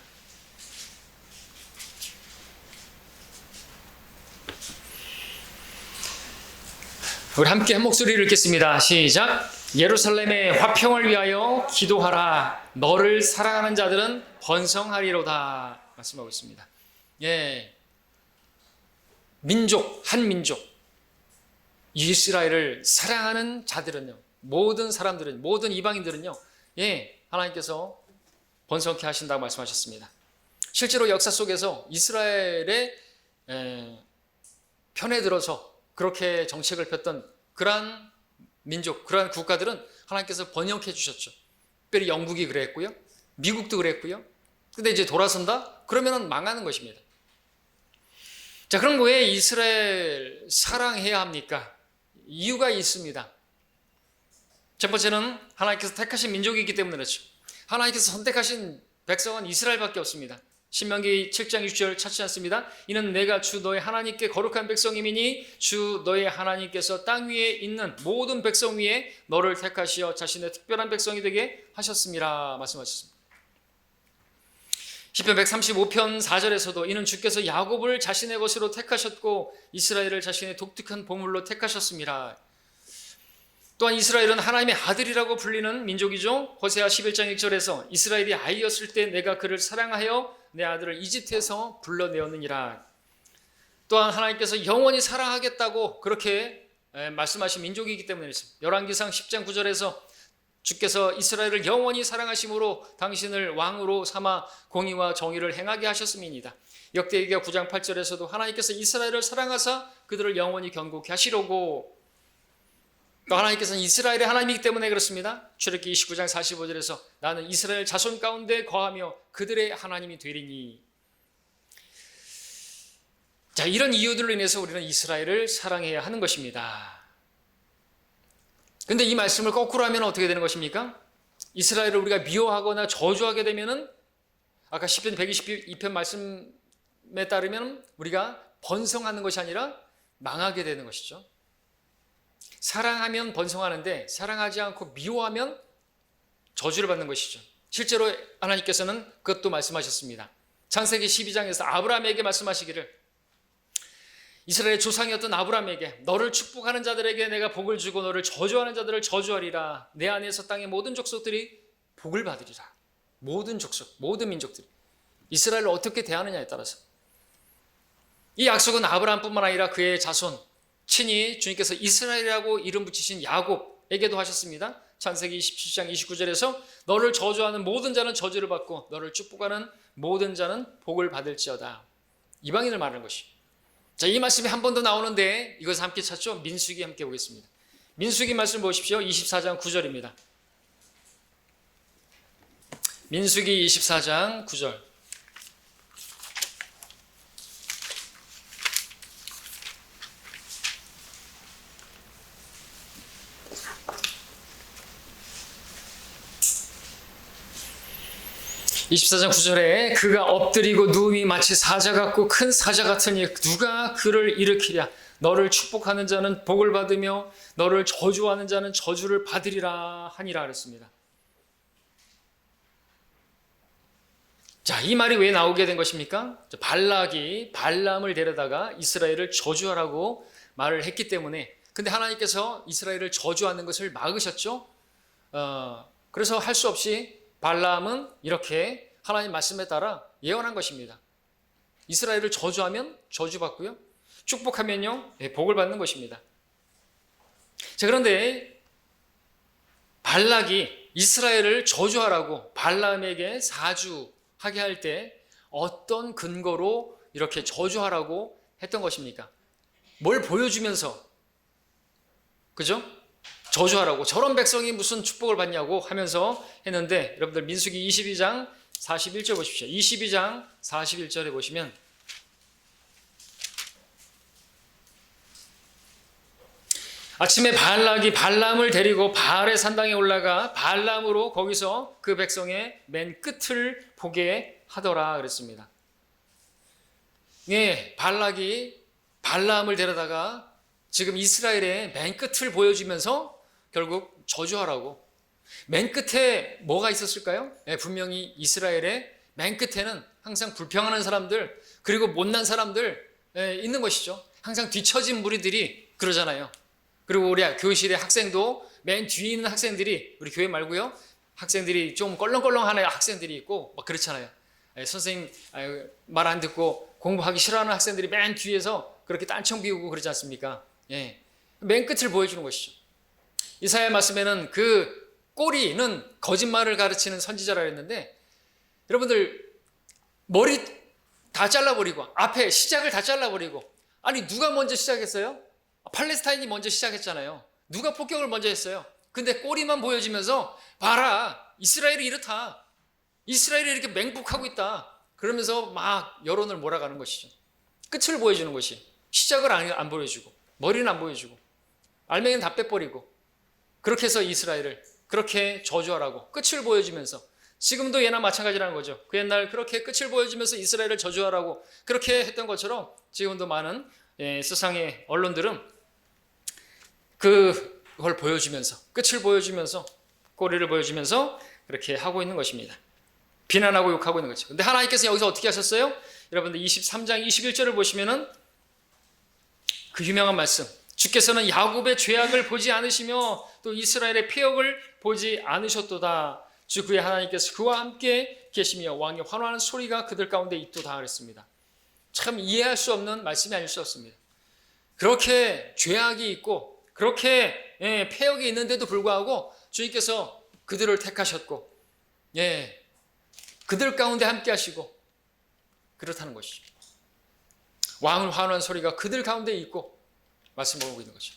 [SPEAKER 1] 우리 함께 한 목소리를 읽겠습니다. 시작. 예루살렘의 화평을 위하여 기도하라. 너를 사랑하는 자들은 번성하리로다. 말씀하고 있습니다. 민족, 한 민족, 이스라엘을 사랑하는 자들은요, 모든 사람들은, 모든 이방인들은요, 하나님께서 번성케 하신다고 말씀하셨습니다. 실제로 역사 속에서 이스라엘의 편에 들어서 그렇게 정책을 폈던 그러한 민족, 그러한 국가들은 하나님께서 번영케 해주셨죠. 특별히 영국이 그랬고요, 미국도 그랬고요. 근데 이제 돌아선다? 그러면 망하는 것입니다. 자, 그럼 왜 이스라엘 사랑해야 합니까? 이유가 있습니다. 첫 번째는 하나님께서 택하신 민족이기 때문에 그렇죠. 하나님께서 선택하신 백성은 이스라엘밖에 없습니다. 신명기 7장 6절 찾지 않습니다. 이는 내가 주 너의 하나님께 거룩한 백성임이니 주 너의 하나님께서 땅 위에 있는 모든 백성 위에 너를 택하시어 자신의 특별한 백성이 되게 하셨습니다. 말씀하셨습니다. 시편 135편 4절에서도 이는 주께서 야곱을 자신의 것으로 택하셨고 이스라엘을 자신의 독특한 보물로 택하셨습니다. 또한 이스라엘은 하나님의 아들이라고 불리는 민족이죠. 호세아 11장 1절에서 이스라엘이 아이였을 때 내가 그를 사랑하여 내 아들을 이집트에서 불러내었느니라. 또한 하나님께서 영원히 사랑하겠다고 그렇게 말씀하신 민족이기 때문에 열왕기상 10장 9절에서 주께서 이스라엘을 영원히 사랑하심으로 당신을 왕으로 삼아 공의와 정의를 행하게 하셨음이니이다. 역대기가 9장 8절에서도 하나님께서 이스라엘을 사랑하사 그들을 영원히 견고케 하시려고, 또 하나님께서는 이스라엘의 하나님이기 때문에 그렇습니다. 출애굽기 29장 45절에서 나는 이스라엘 자손 가운데 거하며 그들의 하나님이 되리니. 자, 이런 이유들로 인해서 우리는 이스라엘을 사랑해야 하는 것입니다. 근데 이 말씀을 거꾸로 하면 어떻게 되는 것입니까? 이스라엘을 우리가 미워하거나 저주하게 되면은 아까 시편 122편 말씀에 따르면 우리가 번성하는 것이 아니라 망하게 되는 것이죠. 사랑하면 번성하는데 사랑하지 않고 미워하면 저주를 받는 것이죠. 실제로 하나님께서는 그것도 말씀하셨습니다. 창세기 12장에서 아브라함에게 말씀하시기를 이스라엘의 조상이었던 아브라함에게 너를 축복하는 자들에게 내가 복을 주고 너를 저주하는 자들을 저주하리라. 내 안에서 땅의 모든 족속들이 복을 받으리라. 모든 족속, 모든 민족들이 이스라엘을 어떻게 대하느냐에 따라서 이 약속은 아브라함뿐만 아니라 그의 자손, 친히 주님께서 이스라엘이라고 이름 붙이신 야곱에게도 하셨습니다. 창세기 27장 29절에서 너를 저주하는 모든 자는 저주를 받고 너를 축복하는 모든 자는 복을 받을지어다. 이방인을 말하는 것이. 자, 이 말씀이 한 번 더 나오는데 이것을 함께 찾죠. 민수기 함께 보겠습니다. 민수기 말씀 보십시오. 24장 9절입니다. 민수기 24장 9절. 24장 9절에 그가 엎드리고 누움이 마치 사자 같고 큰 사자 같으니 누가 그를 일으키랴. 너를 축복하는 자는 복을 받으며 너를 저주하는 자는 저주를 받으리라 하니라 그랬습니다. 자, 이 말이 왜 나오게 된 것입니까? 발락이 발람을 데려다가 이스라엘을 저주하라고 말을 했기 때문에. 근데 하나님께서 이스라엘을 저주하는 것을 막으셨죠. 그래서 할 수 없이 발람은 이렇게 하나님 말씀에 따라 예언한 것입니다. 이스라엘을 저주하면 저주받고요, 축복하면요, 복을 받는 것입니다. 자, 그런데 발락이 이스라엘을 저주하라고 발람에게 사주하게 할 때 어떤 근거로 이렇게 저주하라고 했던 것입니까? 뭘 보여주면서, 그죠? 저주하라고, 저런 백성이 무슨 축복을 받냐고 하면서 했는데, 여러분들 민수기 22장 41절 보십시오. 22장 41절에 보시면 아침에 발락이 발람을 데리고 바알의 산당에 올라가 발람으로 거기서 그 백성의 맨 끝을 보게 하더라 그랬습니다. 예, 발락이 발람을 데려다가 지금 이스라엘의 맨 끝을 보여주면서 결국 저주하라고. 맨 끝에 뭐가 있었을까요? 네, 분명히 이스라엘의 맨 끝에는 항상 불평하는 사람들, 그리고 못난 사람들 있는 것이죠. 항상 뒤처진 무리들이 그러잖아요. 그리고 우리 교실의 학생도 맨 뒤에 있는 학생들이, 우리 교회 말고요, 학생들이 좀 껄렁껄렁하는 학생들이 있고 막 그렇잖아요. 선생님 말 안 듣고 공부하기 싫어하는 학생들이 맨 뒤에서 그렇게 딴청 비우고 그러지 않습니까? 예, 맨 끝을 보여주는 것이죠. 이사야 말씀에는 그 꼬리는 거짓말을 가르치는 선지자라 했는데, 여러분들 머리 다 잘라버리고 앞에 시작을 다 잘라버리고, 아니 누가 먼저 시작했어요? 팔레스타인이 먼저 시작했잖아요. 누가 폭격을 먼저 했어요? 근데 꼬리만 보여주면서 봐라, 이스라엘이 이렇다, 이스라엘이 이렇게 맹폭하고 있다, 그러면서 막 여론을 몰아가는 것이죠. 끝을 보여주는 것이, 시작을 안 보여주고 머리는 안 보여주고 알맹이는 다 빼버리고, 그렇게 해서 이스라엘을 그렇게 저주하라고 끝을 보여주면서 지금도 예나 마찬가지라는 거죠. 그 옛날 그렇게 끝을 보여주면서 이스라엘을 저주하라고 그렇게 했던 것처럼 지금도 많은 세상의 언론들은 그걸 보여주면서 끝을 보여주면서 꼬리를 보여주면서 그렇게 하고 있는 것입니다. 비난하고 욕하고 있는 거죠. 근데 하나님께서 여기서 어떻게 하셨어요? 여러분들 23장 21절을 보시면은 그 유명한 말씀, 주께서는 야곱의 죄악을 보지 않으시며 또 이스라엘의 패역을 보지 않으셨도다. 주 그의 하나님께서 그와 함께 계시며 왕의 환호하는 소리가 그들 가운데 있도다 그랬습니다. 참 이해할 수 없는 말씀이 아닐 수 없습니다. 그렇게 죄악이 있고 그렇게 패역이 있는데도 불구하고 주님께서 그들을 택하셨고 그들 가운데 함께 하시고 그렇다는 것이죠. 왕을 환호하는 소리가 그들 가운데 있고 말씀하고 있는 거죠.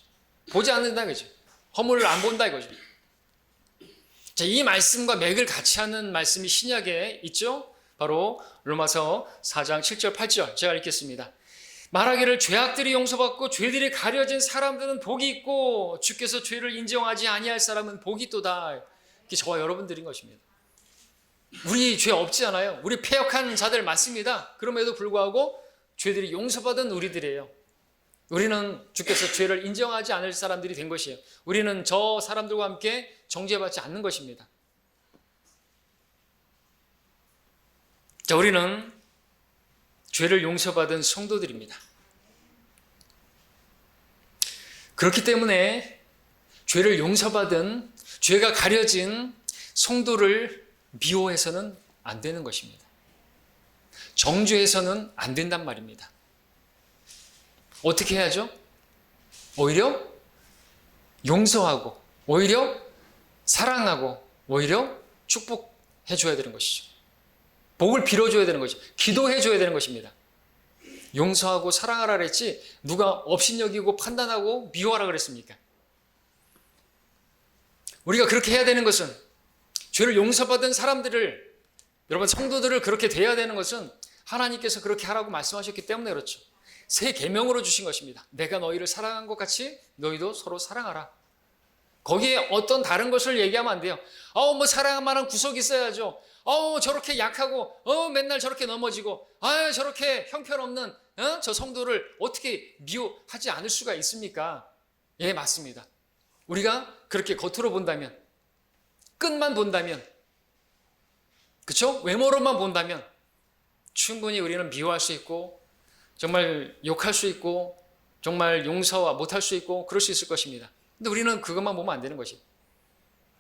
[SPEAKER 1] 보지 않는다 이거죠. 허물을 안 본다 이거죠. 자, 이 말씀과 맥을 같이 하는 말씀이 신약에 있죠. 바로 로마서 4장 7절 8절 제가 읽겠습니다. 말하기를 죄악들이 용서받고 죄들이 가려진 사람들은 복이 있고 주께서 죄를 인정하지 아니할 사람은 복이 있도다. 이게 저와 여러분들인 것입니다. 우리 죄 없지 않아요. 우리 패역한 자들 맞습니다. 그럼에도 불구하고 죄들이 용서받은 우리들이에요. 우리는 주께서 죄를 인정하지 않을 사람들이 된 것이에요. 우리는 저 사람들과 함께 정죄받지 않는 것입니다. 자, 우리는 죄를 용서받은 성도들입니다. 그렇기 때문에 죄를 용서받은 죄가 가려진 성도를 미워해서는 안 되는 것입니다. 정죄해서는 안 된단 말입니다. 어떻게 해야죠? 오히려 용서하고 오히려 사랑하고 오히려 축복해 줘야 되는 것이죠. 복을 빌어줘야 되는 것이죠. 기도해 줘야 되는 것입니다. 용서하고 사랑하라 그랬지 누가 업신여기고 판단하고 미워하라 그랬습니까? 우리가 그렇게 해야 되는 것은 죄를 용서받은 사람들을 여러분 성도들을 그렇게 대해야 되는 것은 하나님께서 그렇게 하라고 말씀하셨기 때문에 그렇죠. 새 계명으로 주신 것입니다. 내가 너희를 사랑한 것 같이 너희도 서로 사랑하라. 거기에 어떤 다른 것을 얘기하면 안 돼요. 뭐 사랑할 만한 구석이 있어야죠. 저렇게 약하고 맨날 저렇게 넘어지고 저렇게 형편없는 저 성도를 어떻게 미워하지 않을 수가 있습니까? 예, 맞습니다. 우리가 그렇게 겉으로 본다면 끝만 본다면 그렇죠? 외모로만 본다면 충분히 우리는 미워할 수 있고 정말 욕할 수 있고 정말 용서 못할 수 있고 그럴 수 있을 것입니다. 근데 우리는 그것만 보면 안 되는 것이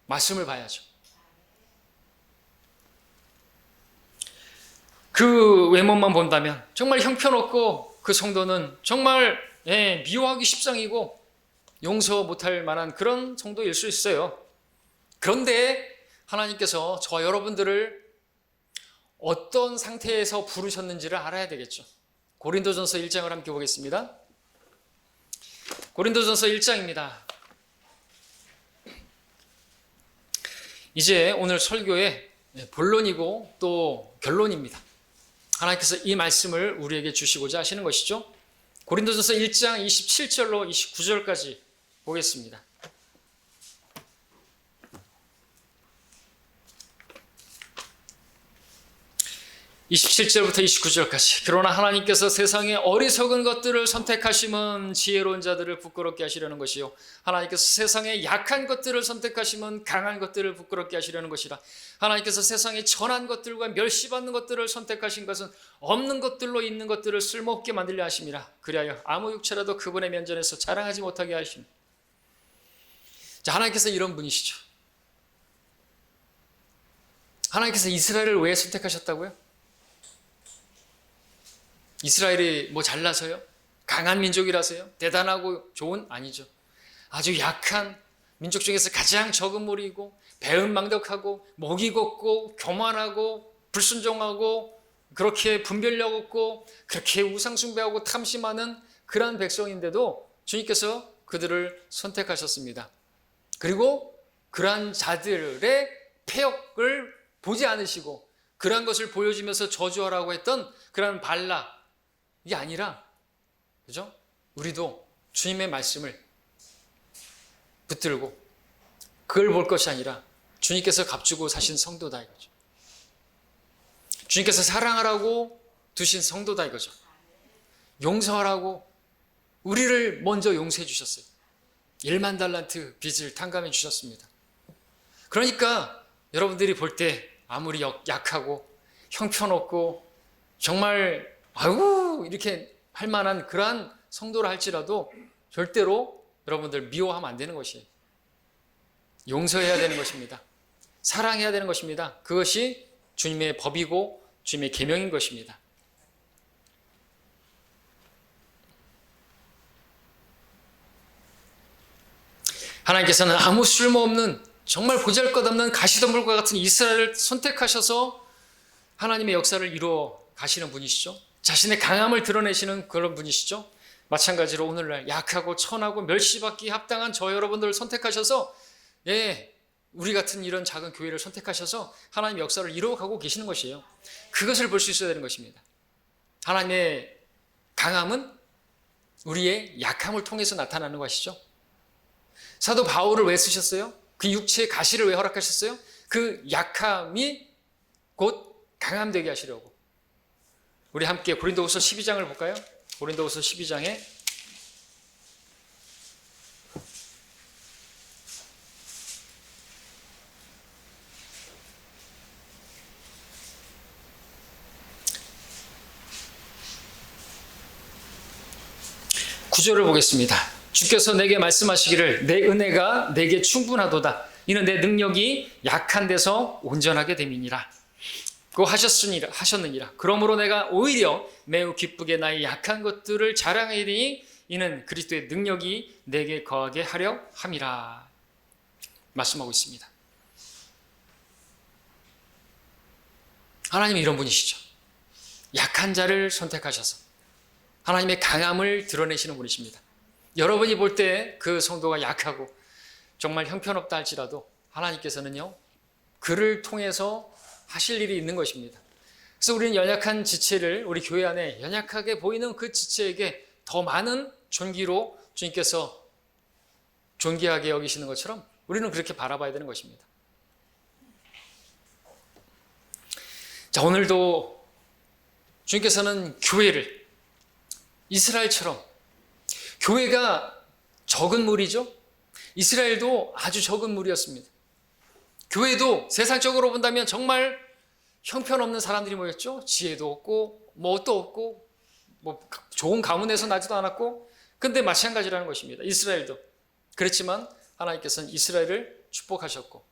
[SPEAKER 1] 말씀을 봐야죠. 그 외모만 본다면 정말 형편없고 그 성도는 정말 미워하기 십상이고 용서 못할 만한 그런 성도일 수 있어요. 그런데 하나님께서 저와 여러분들을 어떤 상태에서 부르셨는지를 알아야 되겠죠. 고린도전서 1장을 함께 보겠습니다. 고린도전서 1장입니다. 이제 오늘 설교의 본론이고 또 결론입니다. 하나님께서 이 말씀을 우리에게 주시고자 하시는 것이죠. 고린도전서 1장 27절로 29절까지 보겠습니다. 27절부터 29절까지. 그러나 하나님께서 세상의 어리석은 것들을 선택하심은 지혜로운 자들을 부끄럽게 하시려는 것이요 하나님께서 세상의 약한 것들을 선택하심은 강한 것들을 부끄럽게 하시려는 것이라. 하나님께서 세상의 전한 것들과 멸시받는 것들을 선택하신 것은 없는 것들로 있는 것들을 쓸모없게 만들려 하심이라. 그리하여 아무 육체라도 그분의 면전에서 자랑하지 못하게 하심. 자, 하나님께서 이런 분이시죠. 하나님께서 이스라엘을 왜 선택하셨다고요? 이스라엘이 뭐 잘나서요? 강한 민족이라서요? 대단하고 좋은? 아니죠. 아주 약한 민족 중에서 가장 적은 무리이고 배은망덕하고 목이 곱고 교만하고 불순종하고 그렇게 분별력 없고 그렇게 우상숭배하고 탐심하는 그러한 백성인데도 주님께서 그들을 선택하셨습니다. 그리고 그러한 자들의 패역을 보지 않으시고 그러한 것을 보여주면서 저주하라고 했던 그러한 발락 이게 아니라, 그죠? 우리도 주님의 말씀을 붙들고 그걸 볼 것이 아니라 주님께서 값주고 사신 성도다 이거죠. 주님께서 사랑하라고 두신 성도다 이거죠. 용서하라고 우리를 먼저 용서해 주셨어요. 1만 달란트 빚을 탕감해 주셨습니다. 그러니까 여러분들이 볼 때 아무리 약하고 형편없고 정말 아이고 이렇게 할 만한 그러한 성도라 할지라도 절대로 여러분들 미워하면 안 되는 것이에요. 용서해야 되는 것입니다. 사랑해야 되는 것입니다. 그것이 주님의 법이고 주님의 계명인 것입니다. 하나님께서는 아무 쓸모없는 정말 보잘것없는 가시덤불과 같은 이스라엘을 선택하셔서 하나님의 역사를 이루어 가시는 분이시죠. 자신의 강함을 드러내시는 그런 분이시죠. 마찬가지로 오늘날 약하고 천하고 멸시받기 합당한 저 여러분들을 선택하셔서 우리 같은 이런 작은 교회를 선택하셔서 하나님의 역사를 이루어가고 계시는 것이에요. 그것을 볼 수 있어야 되는 것입니다. 하나님의 강함은 우리의 약함을 통해서 나타나는 것이죠. 사도 바울을 왜 쓰셨어요? 그 육체의 가시를 왜 허락하셨어요? 그 약함이 곧 강함 되게 하시려고. 우리 함께 고린도후서 12장을 볼까요? 고린도후서 12장에 구절을 보겠습니다. 주께서 내게 말씀하시기를 내 은혜가 내게 충분하도다. 이는 내 능력이 약한 데서 온전하게 됨이니라. 그 하셨느니라. 그러므로 내가 오히려 매우 기쁘게 나의 약한 것들을 자랑하리니 이는 그리스도의 능력이 내게 거하게 하려 함이라. 말씀하고 있습니다. 하나님은 이런 분이시죠. 약한 자를 선택하셔서 하나님의 강함을 드러내시는 분이십니다. 여러분이 볼 때 그 성도가 약하고 정말 형편없다 할지라도 하나님께서는요, 그를 통해서 하실 일이 있는 것입니다. 그래서 우리는 연약한 지체를 우리 교회 안에 연약하게 보이는 그 지체에게 더 많은 존귀로 주님께서 존귀하게 여기시는 것처럼 우리는 그렇게 바라봐야 되는 것입니다. 자, 오늘도 주님께서는 교회를 이스라엘처럼, 교회가 적은 무리죠. 이스라엘도 아주 적은 무리였습니다. 교회도 세상적으로 본다면 정말 형편없는 사람들이 모였죠. 지혜도 없고 뭣도 없고 좋은 가문에서 나지도 않았고, 근데 마찬가지라는 것입니다. 이스라엘도 그렇지만 하나님께서는 이스라엘을 축복하셨고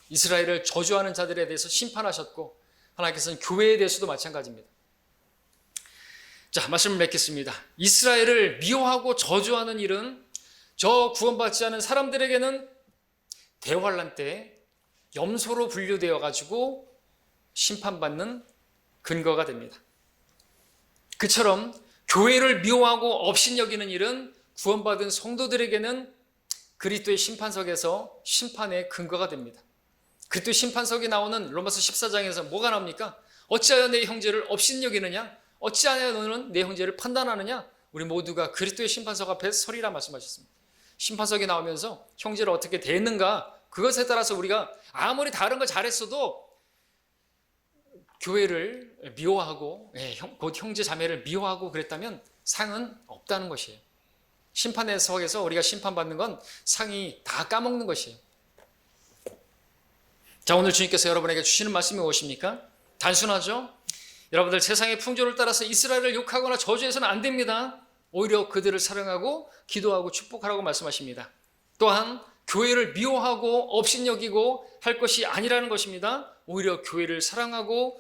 [SPEAKER 1] 이스라엘을 저주하는 자들에 대해서 심판하셨고, 하나님께서는 교회에 대해서도 마찬가지입니다. 자, 말씀을 맺겠습니다. 이스라엘을 미워하고 저주하는 일은 저 구원받지 않은 사람들에게는 대환란 때 염소로 분류되어 가지고 심판받는 근거가 됩니다. 그처럼 교회를 미워하고 업신여기는 일은 구원받은 성도들에게는 그리스도의 심판석에서 심판의 근거가 됩니다. 그리스도의 심판석에 나오는 로마서 14장에서 뭐가 나옵니까? 어찌하여 내 형제를 업신여기느냐? 어찌하여 너는 내 형제를 판단하느냐? 우리 모두가 그리스도의 심판석 앞에 서리라 말씀하셨습니다. 심판석에 나오면서 형제를 어떻게 대했는가, 그것에 따라서 우리가 아무리 다른 거 잘했어도 교회를 미워하고 곧 형제 자매를 미워하고 그랬다면 상은 없다는 것이에요. 심판의 석에서 우리가 심판받는 건 상이 다 까먹는 것이에요. 자, 오늘 주님께서 여러분에게 주시는 말씀이 무엇입니까? 단순하죠? 여러분들 세상의 풍조를 따라서 이스라엘을 욕하거나 저주해서는 안 됩니다. 오히려 그들을 사랑하고 기도하고 축복하라고 말씀하십니다. 또한 교회를 미워하고 업신여기고 할 것이 아니라는 것입니다. 오히려 교회를 사랑하고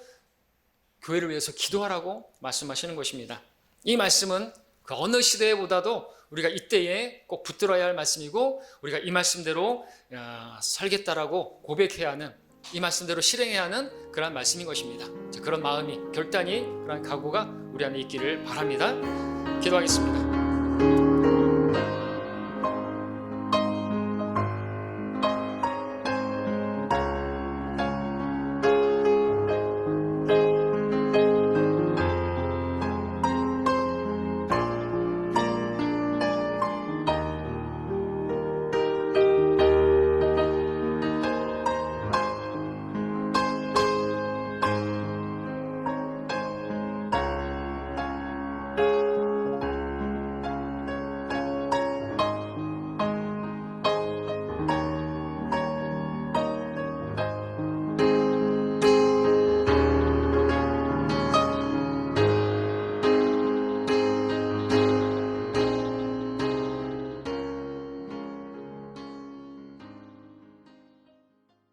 [SPEAKER 1] 교회를 위해서 기도하라고 말씀하시는 것입니다. 이 말씀은 그 어느 시대보다도 우리가 이때에 꼭 붙들어야 할 말씀이고, 우리가 이 말씀대로 살겠다라고 고백해야 하는, 이 말씀대로 실행해야 하는 그런 말씀인 것입니다. 자, 그런 마음이, 결단이, 그런 각오가 우리 안에 있기를 바랍니다. 기도하겠습니다.